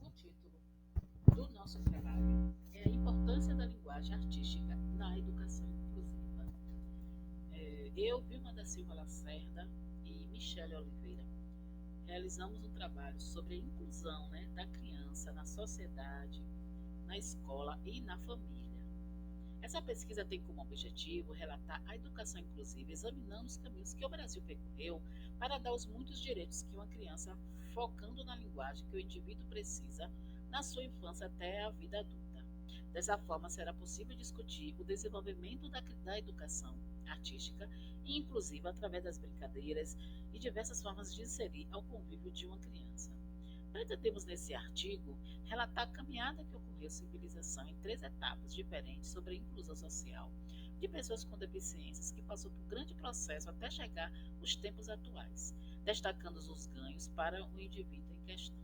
O título do nosso trabalho é a importância da linguagem artística na educação inclusiva. Eu, Vilma da Silva Lacerda e Michele Oliveira realizamos um trabalho sobre a inclusão, da criança na sociedade, na escola e na família. Essa pesquisa tem como objetivo relatar a educação inclusiva, examinando os caminhos que o Brasil percorreu para dar os muitos direitos que uma criança, focando na linguagem que o indivíduo precisa na sua infância até a vida adulta. Dessa forma, será possível discutir o desenvolvimento da educação artística e inclusiva através das brincadeiras e diversas formas de inserir ao convívio de uma criança. Pretendemos, nesse artigo, relatar a caminhada que ocorreu a civilização em três etapas diferentes sobre a inclusão social de pessoas com deficiências, que passou por um grande processo até chegar aos tempos atuais, destacando os ganhos para o indivíduo em questão.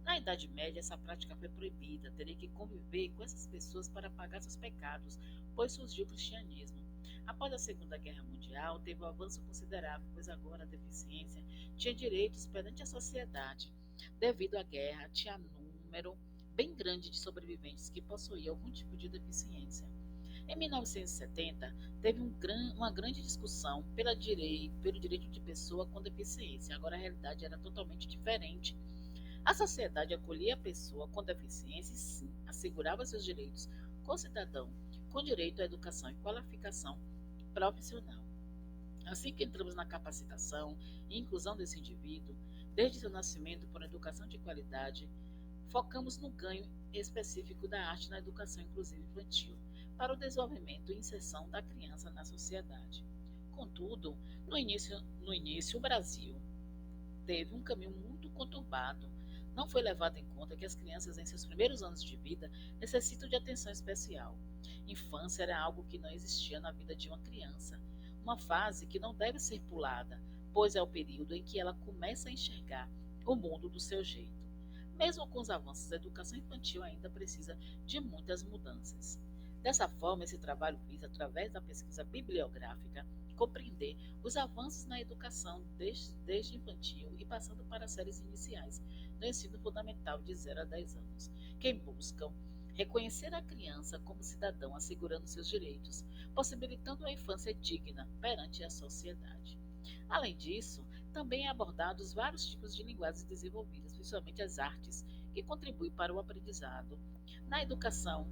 Na Idade Média, essa prática foi proibida, teria que conviver com essas pessoas para pagar seus pecados, pois surgiu o cristianismo. Após a Segunda Guerra Mundial, teve um avanço considerável, pois agora a deficiência tinha direitos perante a sociedade. Devido à guerra, tinha número bem grande de sobreviventes que possuíam algum tipo de deficiência. Em 1970, teve uma grande discussão pelo direito de pessoa com deficiência. Agora a realidade era totalmente diferente. A sociedade acolhia a pessoa com deficiência e, sim, assegurava seus direitos como cidadão, com direito à educação e qualificação profissional. Assim que entramos na capacitação e inclusão desse indivíduo, desde seu nascimento por uma educação de qualidade, focamos no ganho específico da arte na educação inclusiva infantil, para o desenvolvimento e inserção da criança na sociedade. Contudo, no início o Brasil teve um caminho muito conturbado. Não foi levado em conta que as crianças em seus primeiros anos de vida necessitam de atenção especial. Infância era algo que não existia na vida de uma criança, uma fase que não deve ser pulada, pois é o período em que ela começa a enxergar o mundo do seu jeito. Mesmo com os avanços, a educação infantil ainda precisa de muitas mudanças. Dessa forma, esse trabalho visa, através da pesquisa bibliográfica, compreender os avanços na educação desde infantil e passando para as séries iniciais do ensino fundamental de 0 a 10 anos, que buscam reconhecer a criança como cidadão, assegurando seus direitos, possibilitando uma infância digna perante a sociedade. Além disso, também é abordados vários tipos de linguagens desenvolvidas, principalmente as artes, que contribuem para o aprendizado na educação,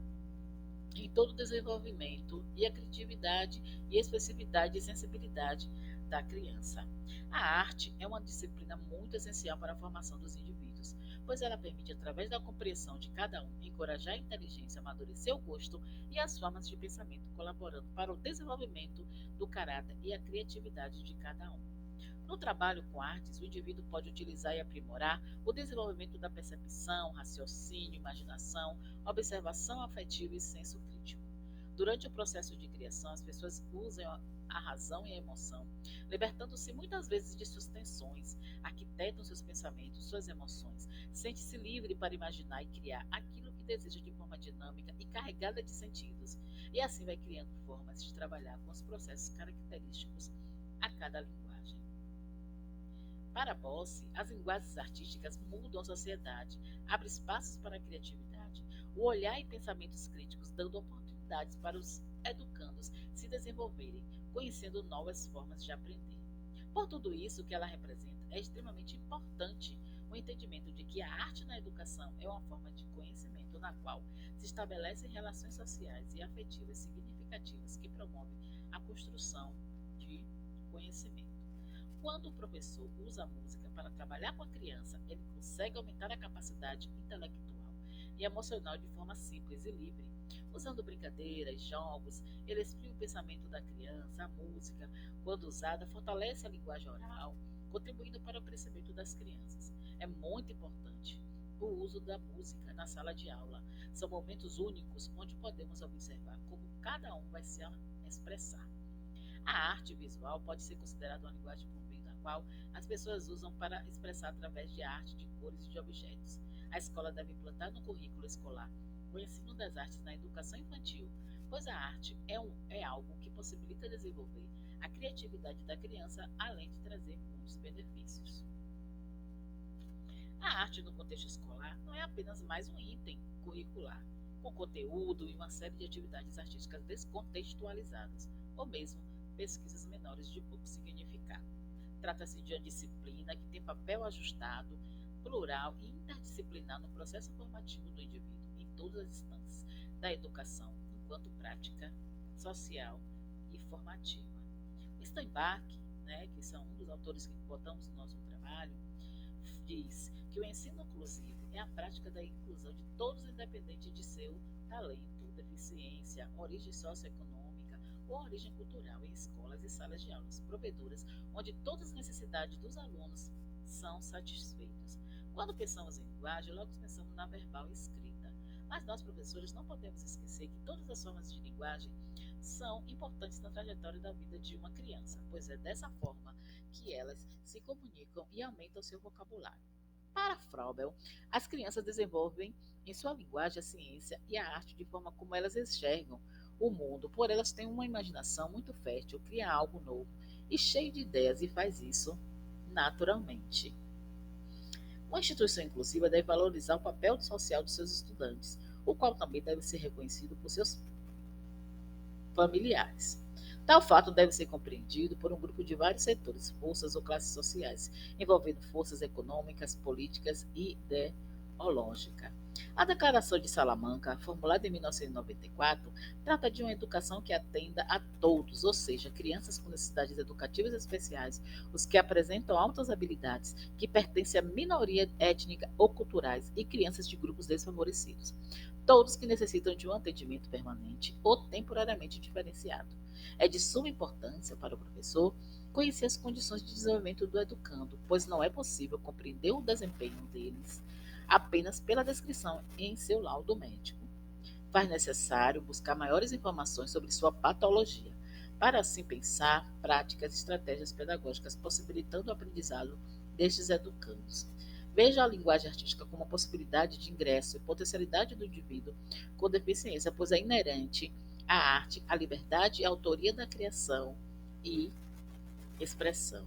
em todo o desenvolvimento e a criatividade e expressividade e sensibilidade da criança. A arte é uma disciplina muito essencial para a formação dos indivíduos, pois ela permite, através da compreensão de cada um, encorajar a inteligência, amadurecer o gosto e as formas de pensamento, colaborando para o desenvolvimento do caráter e a criatividade de cada um. No trabalho com artes, o indivíduo pode utilizar e aprimorar o desenvolvimento da percepção, raciocínio, imaginação, observação afetiva e senso crítico. Durante o processo de criação, as pessoas usam a razão e a emoção, libertando-se muitas vezes de suas tensões, arquitetam seus pensamentos, suas emoções, sente-se livre para imaginar e criar aquilo que deseja de forma dinâmica e carregada de sentidos, e assim vai criando formas de trabalhar com os processos característicos a cada linguagem. Para Bossi, as linguagens artísticas mudam a sociedade, abrem espaços para a criatividade, o olhar e pensamentos críticos, dando oportunidades para os educandos se desenvolverem, conhecendo novas formas de aprender. Por tudo isso que ela representa, é extremamente importante o entendimento de que a arte na educação é uma forma de conhecimento na qual se estabelecem relações sociais e afetivas significativas que promovem a construção de conhecimento. Quando o professor usa a música para trabalhar com a criança, ele consegue aumentar a capacidade intelectual e emocional de forma simples e livre. Usando brincadeiras, jogos, ele exprime o pensamento da criança. A música, quando usada, fortalece a linguagem oral, contribuindo para o crescimento das crianças. É muito importante o uso da música na sala de aula. São momentos únicos onde podemos observar como cada um vai se expressar. A arte visual pode ser considerada uma linguagem por meio da qual as pessoas usam para expressar através de arte, de cores e de objetos. A escola deve implantar no currículo escolar o ensino das artes na educação infantil, pois a arte é algo que possibilita desenvolver a criatividade da criança, além de trazer muitos benefícios. A A arte no contexto escolar não é apenas mais um item curricular, com conteúdo e uma série de atividades artísticas descontextualizadas, ou mesmo pesquisas menores de pouco significado. Trata-se de uma disciplina que tem papel ajustado, plural e interdisciplinar no processo formativo do indivíduo, em todas as instâncias da educação, enquanto prática social e formativa. Steinbach, que são um dos autores que botamos no nosso trabalho, diz que o ensino inclusivo é a prática da inclusão de todos, independente de seu talento, deficiência, origem socioeconômica ou origem cultural, em escolas e salas de aulas provedoras, onde todas as necessidades dos alunos são satisfeitas. Quando pensamos em linguagem, logo pensamos na verbal e escrita. Mas nós, professores, não podemos esquecer que todas as formas de linguagem são importantes na trajetória da vida de uma criança, pois é dessa forma que elas se comunicam e aumentam seu vocabulário. Para Froebel, as crianças desenvolvem em sua linguagem a ciência e a arte de forma como elas enxergam o mundo, por elas têm uma imaginação muito fértil, cria algo novo e cheio de ideias e faz isso naturalmente. Uma instituição inclusiva deve valorizar o papel social de seus estudantes, o qual também deve ser reconhecido por seus familiares. Tal fato deve ser compreendido por um grupo de vários setores, forças ou classes sociais, envolvendo forças econômicas, políticas e ideológicas. A Declaração de Salamanca, formulada em 1994, trata de uma educação que atenda a todos, ou seja, crianças com necessidades educativas especiais, os que apresentam altas habilidades, que pertencem a minoria étnica ou culturais e crianças de grupos desfavorecidos. Todos que necessitam de um atendimento permanente ou temporariamente diferenciado. É de suma importância para o professor conhecer as condições de desenvolvimento do educando, pois não é possível compreender o desempenho deles apenas pela descrição em seu laudo médico. Faz necessário buscar maiores informações sobre sua patologia, para assim pensar práticas e estratégias pedagógicas possibilitando o aprendizado destes educandos. Veja a linguagem artística como uma possibilidade de ingresso e potencialidade do indivíduo com deficiência, pois é inerente à arte, à liberdade e à autoria da criação e expressão.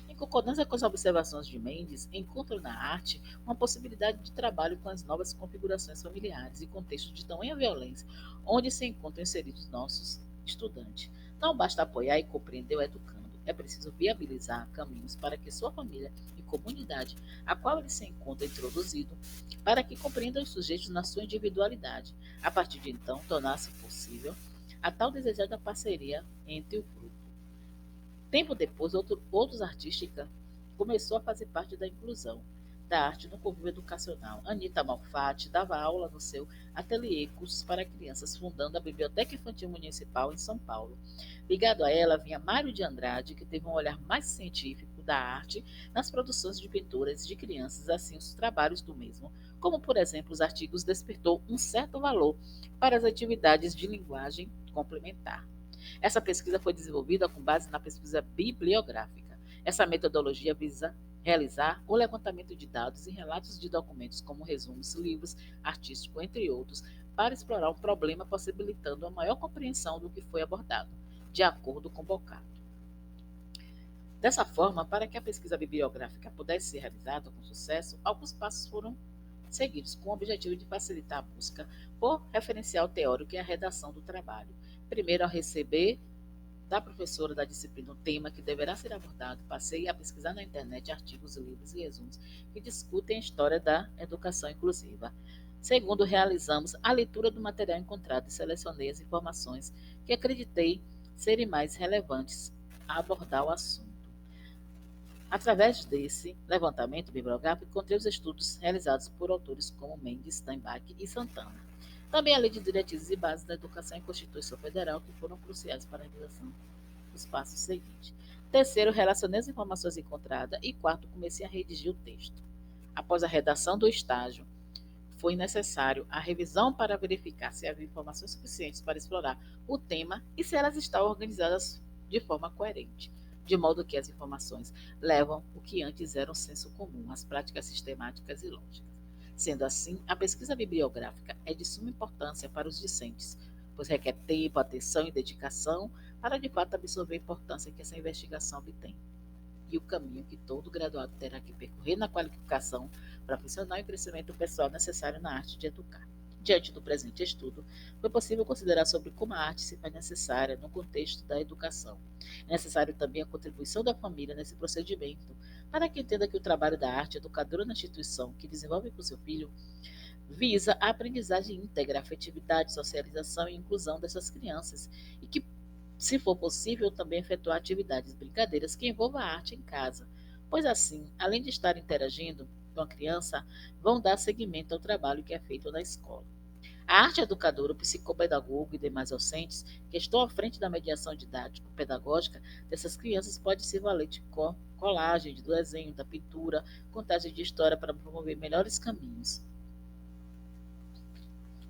Em concordância com as observações de Mendes, encontro na arte uma possibilidade de trabalho com as novas configurações familiares e contextos de tamanha violência onde se encontram inseridos nossos estudantes. Não basta apoiar e compreender o educando, é preciso viabilizar caminhos para que sua família e comunidade, a qual ele se encontra introduzido, para que compreenda os sujeitos na sua individualidade. A partir de então, tornar-se possível a tal desejada parceria entre o grupo. Tempo depois, outros artística começou a fazer parte da inclusão da arte no convívio educacional. Anita Malfatti dava aula no seu ateliê Cursos para Crianças, fundando a Biblioteca Infantil Municipal em São Paulo. Ligado a ela vinha Mário de Andrade, que teve um olhar mais científico da arte nas produções de pinturas de crianças, assim os trabalhos do mesmo, como por exemplo os artigos, despertou um certo valor para as atividades de linguagem complementar. Essa pesquisa foi desenvolvida com base na pesquisa bibliográfica. Essa metodologia visa realizar o levantamento de dados e relatos de documentos, como resumos, livros artísticos, entre outros, para explorar um problema, possibilitando a maior compreensão do que foi abordado, de acordo com Bocato. Dessa forma, para que a pesquisa bibliográfica pudesse ser realizada com sucesso, alguns passos foram seguidos com o objetivo de facilitar a busca por referencial teórico e a redação do trabalho. Primeiro, ao receber da professora da disciplina o tema que deverá ser abordado, passei a pesquisar na internet artigos, livros e resumos que discutem a história da educação inclusiva. Segundo, realizamos a leitura do material encontrado e selecionei as informações que acreditei serem mais relevantes a abordar o assunto. Através desse levantamento bibliográfico, encontrei os estudos realizados por autores como Mendes, Steinbach e Santana. Também a Lei de Diretrizes e Bases da Educação e Constituição Federal, que foram cruciais para a realização dos passos seguintes. Terceiro, relacionei as informações encontradas. E quarto, comecei a redigir o texto. Após a redação do estágio, foi necessário a revisão para verificar se havia informações suficientes para explorar o tema e se elas estavam organizadas de forma coerente, de modo que as informações levam o que antes era um senso comum, as práticas sistemáticas e lógicas. Sendo assim, a pesquisa bibliográfica é de suma importância para os discentes, pois requer tempo, atenção e dedicação para de fato absorver a importância que essa investigação obtém. E o caminho que todo graduado terá que percorrer na qualificação profissional e crescimento pessoal necessário na arte de educar. Diante do presente estudo, foi possível considerar sobre como a arte se faz necessária no contexto da educação. É necessário também a contribuição da família nesse procedimento, para que entenda que o trabalho da arte educadora na instituição que desenvolve com seu filho visa a aprendizagem íntegra, afetividade, socialização e inclusão dessas crianças e que, se for possível, também efetuar atividades brincadeiras que envolvam a arte em casa, pois assim, além de estar interagindo com a criança, vão dar seguimento ao trabalho que é feito na escola. A arte educadora, o psicopedagogo e demais docentes que estão à frente da mediação didático-pedagógica dessas crianças pode se valer de colagem, de desenho, da pintura, contagem de história para promover melhores caminhos.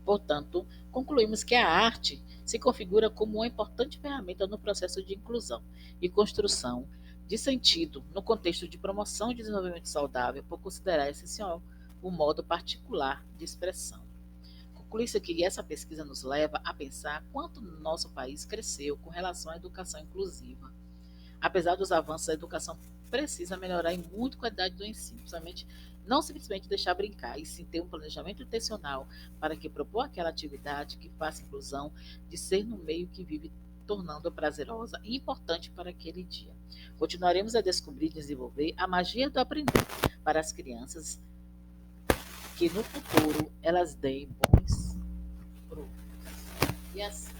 Portanto, concluímos que a arte se configura como uma importante ferramenta no processo de inclusão e construção de sentido no contexto de promoção e desenvolvimento saudável, por considerar essencial o modo particular de expressão. Conclui-se que essa pesquisa nos leva a pensar quanto nosso país cresceu com relação à educação inclusiva. Apesar dos avanços, a educação precisa melhorar em muito a qualidade do ensino, principalmente não simplesmente deixar brincar, e sim ter um planejamento intencional para que propor aquela atividade que faça inclusão de ser no meio que vive, tornando-a prazerosa e importante para aquele dia. Continuaremos a descobrir e desenvolver a magia do aprender para as crianças, que no futuro elas deem bons frutos. E assim,